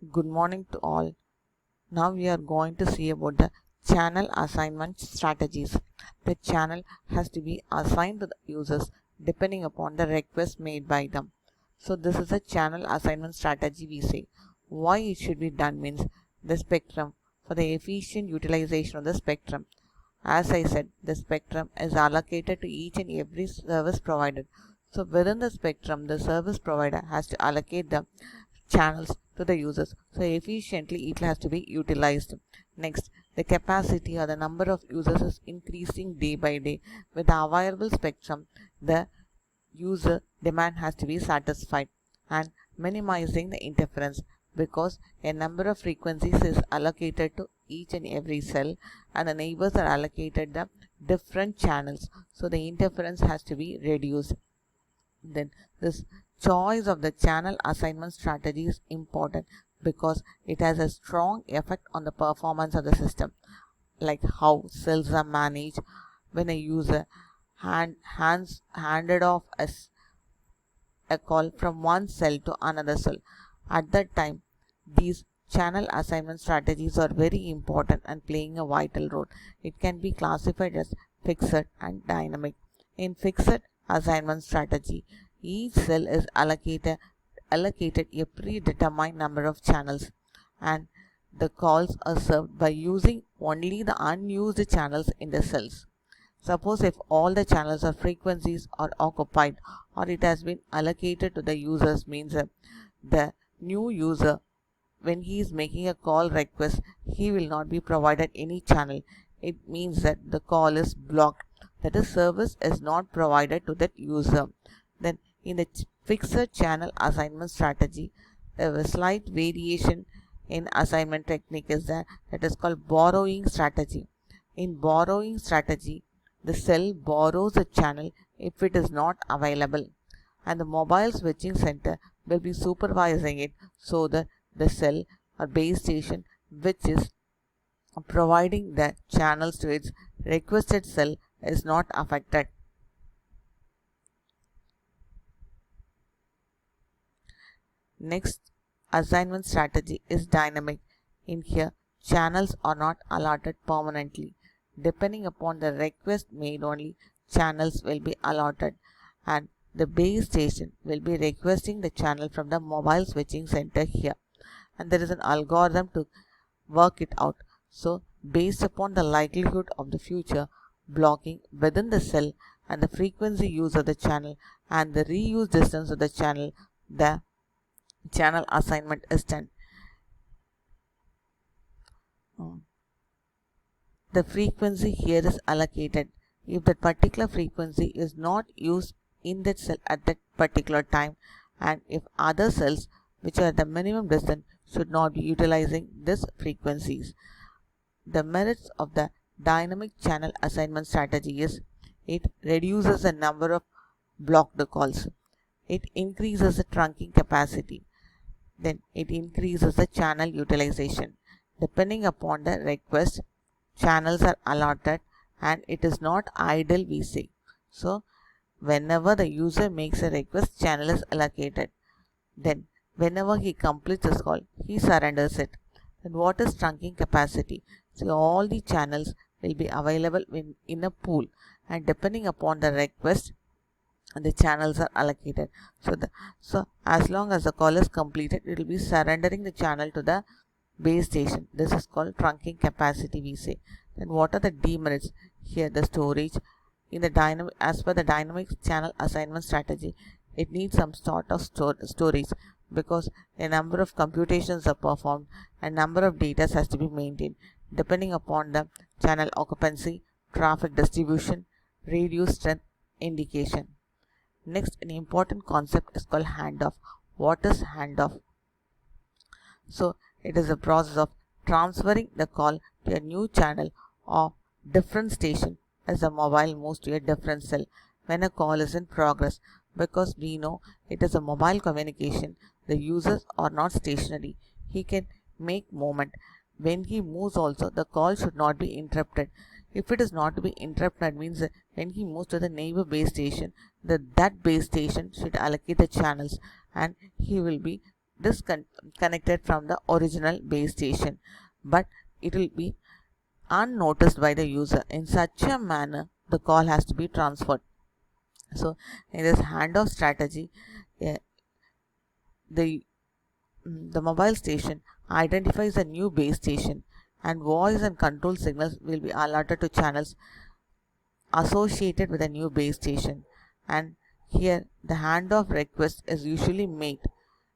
Good morning to all. Now we are going to see about the channel assignment strategies. The channel has to be assigned to the users depending upon the request made by them. So this is a channel assignment strategy we say. Why it should be done means the spectrum for the efficient utilization of the spectrum. As I said, the spectrum is allocated to each and every service provider. So within the spectrum, the service provider has to allocate the channels to the users. So efficiently it has to be utilized. Next, the capacity or the number of users is increasing day by day. With the available spectrum, the user demand has to be satisfied, and minimizing the interference because a number of frequencies is allocated to each and every cell and the neighbors are allocated the different channels, so the interference has to be reduced. Then this choice of the channel assignment strategy is important because it has a strong effect on the performance of the system, like how cells are managed when a user handed off a call from one cell to another cell. At that time, these channel assignment strategies are very important and playing a vital role. It can be classified as fixed and dynamic. In fixed assignment strategy, each cell is allocated a predetermined number of channels, and the calls are served by using only the unused channels in the cells. Suppose if all the channels or frequencies are occupied or it has been allocated to the users means the new user, when he is making a call request, he will not be provided any channel. It means that the call is blocked, that the service is not provided to that user. Then in the fixed channel assignment strategy, a slight variation in assignment technique is that is called borrowing strategy. In borrowing strategy, the cell borrows a channel if it is not available, and the mobile switching center will be supervising it so that the cell or base station which is providing the channels to its requested cell is not affected. Next assignment strategy is dynamic. In here, channels are not allotted permanently. Depending upon the request made only, channels will be allotted, and the base station will be requesting the channel from the mobile switching center here, and there is an algorithm to work it out. So based upon the likelihood of the future blocking within the cell and the frequency use of the channel and the reuse distance of the channel, the channel assignment is done. The frequency here is allocated. If that particular frequency is not used in that cell at that particular time, and if other cells which are at the minimum distance should not be utilizing these frequencies. The merits of the dynamic channel assignment strategy is it reduces the number of blocked calls, it increases the trunking capacity, then it increases the channel utilization. Depending upon the request, channels are allotted and it is not idle we say. So whenever the user makes a request, channel is allocated. Then whenever he completes his call, he surrenders it. Then what is trunking capacity? So all the channels will be available in a pool, and depending upon the request, the channels are allocated. So as long as the call is completed, it will be surrendering the channel to the base station. This is called trunking capacity we say. Then what are the demerits? Here the storage in the dynamic, as per the dynamic channel assignment strategy, it needs some sort of storage because a number of computations are performed and number of data has to be maintained depending upon the channel occupancy, traffic distribution, radio strength indication. Next, an important concept is called handoff. What is handoff? So it is a process of transferring the call to a new channel or different station as the mobile moves to a different cell when a call is in progress. Because we know it is a mobile communication, the users are not stationary. He can make movement. When he moves also, the call should not be interrupted. If it is not to be interrupted, means that when he moves to the neighbor base station, that base station should allocate the channels and he will be disconnected from the original base station, but it will be unnoticed by the user. In such a manner, the call has to be transferred. So, in this handoff strategy, eh, the mobile station identifies a new base station, and voice and control signals will be alerted to channels associated with a new base station. And here the handoff request is usually made,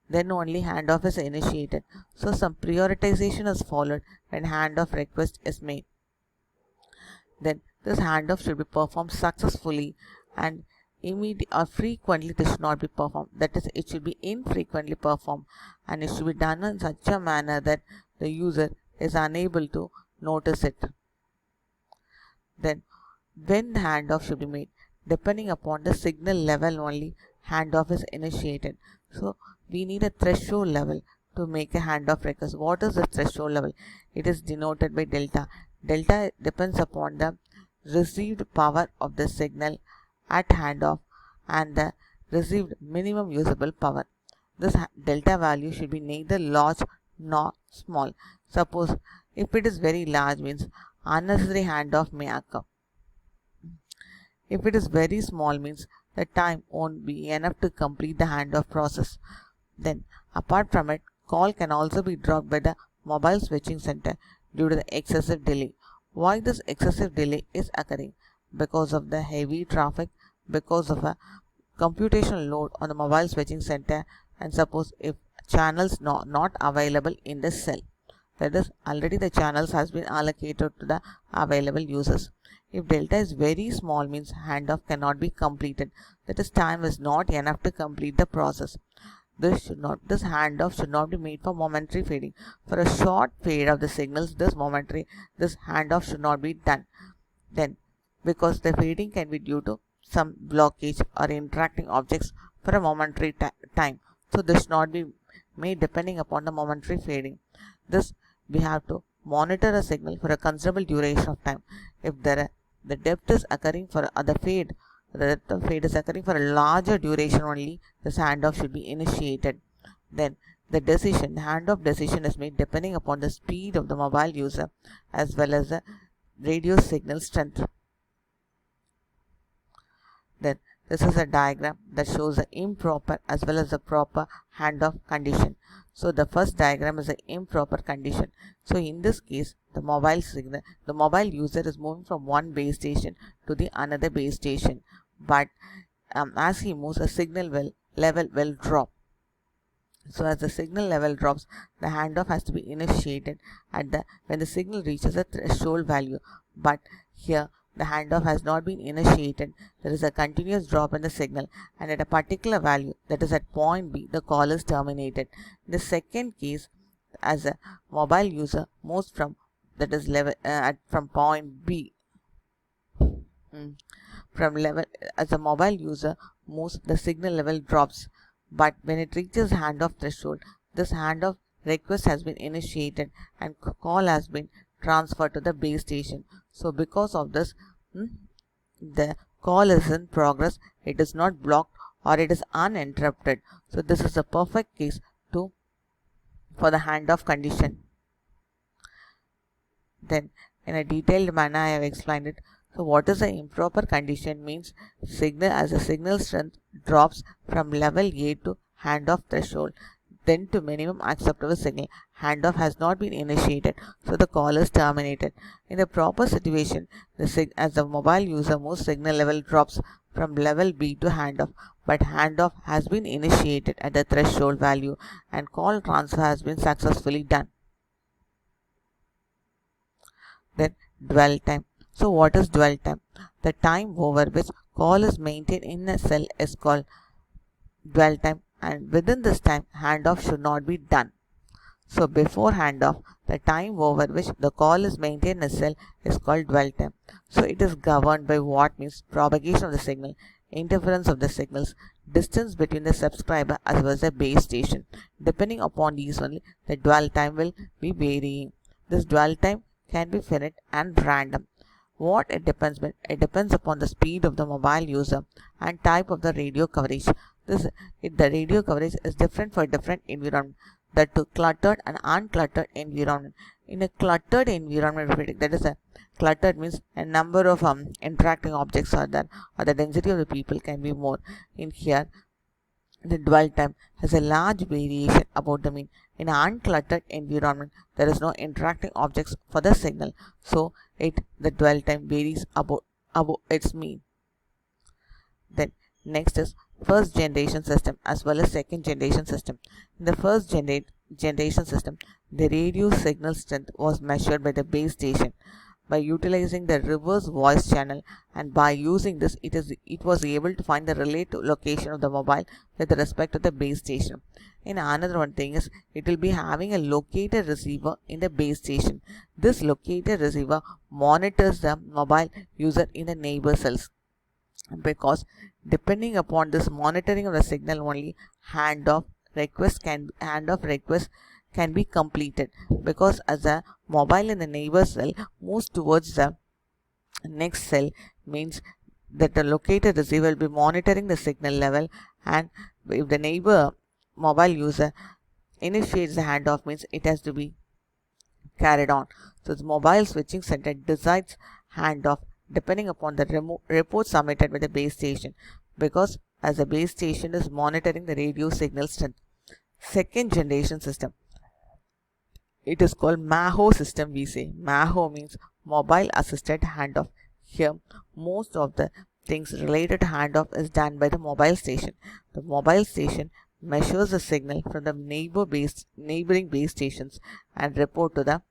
then only handoff is initiated. So some prioritization is followed when handoff request is made. Then this handoff should be performed successfully, and immediate or frequently this should not be performed. That is, it should be infrequently performed, and it should be done in such a manner that the user is unable to notice it. Then when the handoff should be made, depending upon the signal level only handoff is initiated. So we need a threshold level to make a handoff request. What is the threshold level? It is denoted by delta. Delta depends upon the received power of the signal at handoff and the received minimum usable power. This delta value should be neither large nor small. Suppose if it is very large, means unnecessary handoff may occur. If it is very small, means the time won't be enough to complete the handoff process. Then apart from it, call can also be dropped by the mobile switching center due to the excessive delay. Why this excessive delay is occurring? Because of the heavy traffic, because of a computational load on the mobile switching center, and suppose if channels not available in the cell, that is, already the channels has been allocated to the available users. If delta is very small, means handoff cannot be completed, that is, time is not enough to complete the process. This handoff should not be made for momentary fading. For a short fade of the signals, this handoff should not be done. Then, because the fading can be due to some blockage or interacting objects for a momentary time, so this should not be made depending upon the momentary fading. This we have to monitor a signal for a considerable duration of time. If the depth is occurring for the fade is occurring for a larger duration only, this handoff should be initiated. Then the handoff decision is made depending upon the speed of the mobile user as well as the radio signal strength. Then this is a diagram that shows the improper as well as the proper handoff condition. So the first diagram is an improper condition. So in this case, the mobile user is moving from one base station to the another base station, but as he moves, a signal level will drop. So as the signal level drops, the handoff has to be initiated when the signal reaches a threshold value. But here the handoff has not been initiated. There is a continuous drop in the signal, and at a particular value, that is at point B, the call is terminated. In the second case, as a mobile user moves from point B, as a mobile user moves, the signal level drops, but when it reaches handoff threshold, this handoff request has been initiated and call has been transferred to the base station. So because of this, the call is in progress, it is not blocked or it is uninterrupted. So this is a perfect case for the handoff condition. Then in a detailed manner I have explained it. So what is the improper condition? Means signal strength drops from level A to handoff threshold, then to minimum acceptable signal. Handoff has not been initiated, so the call is terminated. In the proper situation, as the mobile user moves, signal level drops from level B to handoff, but handoff has been initiated at the threshold value and call transfer has been successfully done. Then dwell time. So what is dwell time? The time over which call is maintained in a cell is called dwell time, and within this time handoff should not be done. So before handoff, the time over which the call is maintained in a cell is called dwell time. So it is governed by what? Means propagation of the signal, interference of the signals, distance between the subscriber as well as the base station. Depending upon these only, the dwell time will be varying. This dwell time can be finite and random. What it depends upon the speed of the mobile user and type of the radio coverage. The radio coverage is different for different environment, that to cluttered and uncluttered environment. In a cluttered environment, that is a cluttered means a number of interacting objects are there, or the density of the people can be more. In here, the dwell time has a large variation about the mean. In an uncluttered environment, there is no interacting objects for the signal, so the dwell time varies about its mean. Then next is first generation system as well as second generation system. In the first generation system, the radio signal strength was measured by the base station by utilizing the reverse voice channel, and by using this it was able to find the relative location of the mobile with respect to the base station. And another one thing is, it will be having a locator receiver in the base station. This locator receiver monitors the mobile user in the neighbor cells, because depending upon this monitoring of the signal only handoff request can be completed, because as a mobile in the neighbor cell moves towards the next cell, means that the locator receiver will be monitoring the signal level, and if the neighbor mobile user initiates the handoff, means it has to be carried on. So the mobile switching center decides handoff depending upon the report submitted by the base station, because as the base station is monitoring the radio signal strength. Second generation system, it is called MAHO system. We say MAHO means mobile assisted handoff. Here most of the things related to handoff is done by the mobile station. The mobile station measures the signal from the neighboring base stations and report to the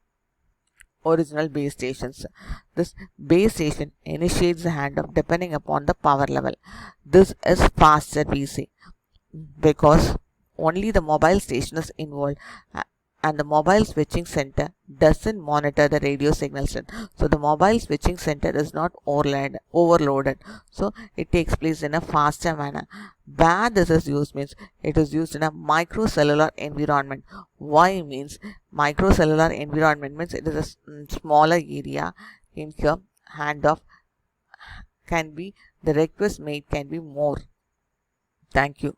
original base stations. This base station initiates the handoff depending upon the power level. This is faster, we say, because only the mobile station is involved, and the mobile switching center doesn't monitor the radio signal strength. So the mobile switching center is not overloaded. So it takes place in a faster manner. Where this is used means it is used in a microcellular environment. Why means microcellular environment means it is a smaller area. In here, handoff can be, the request made can be more. Thank you.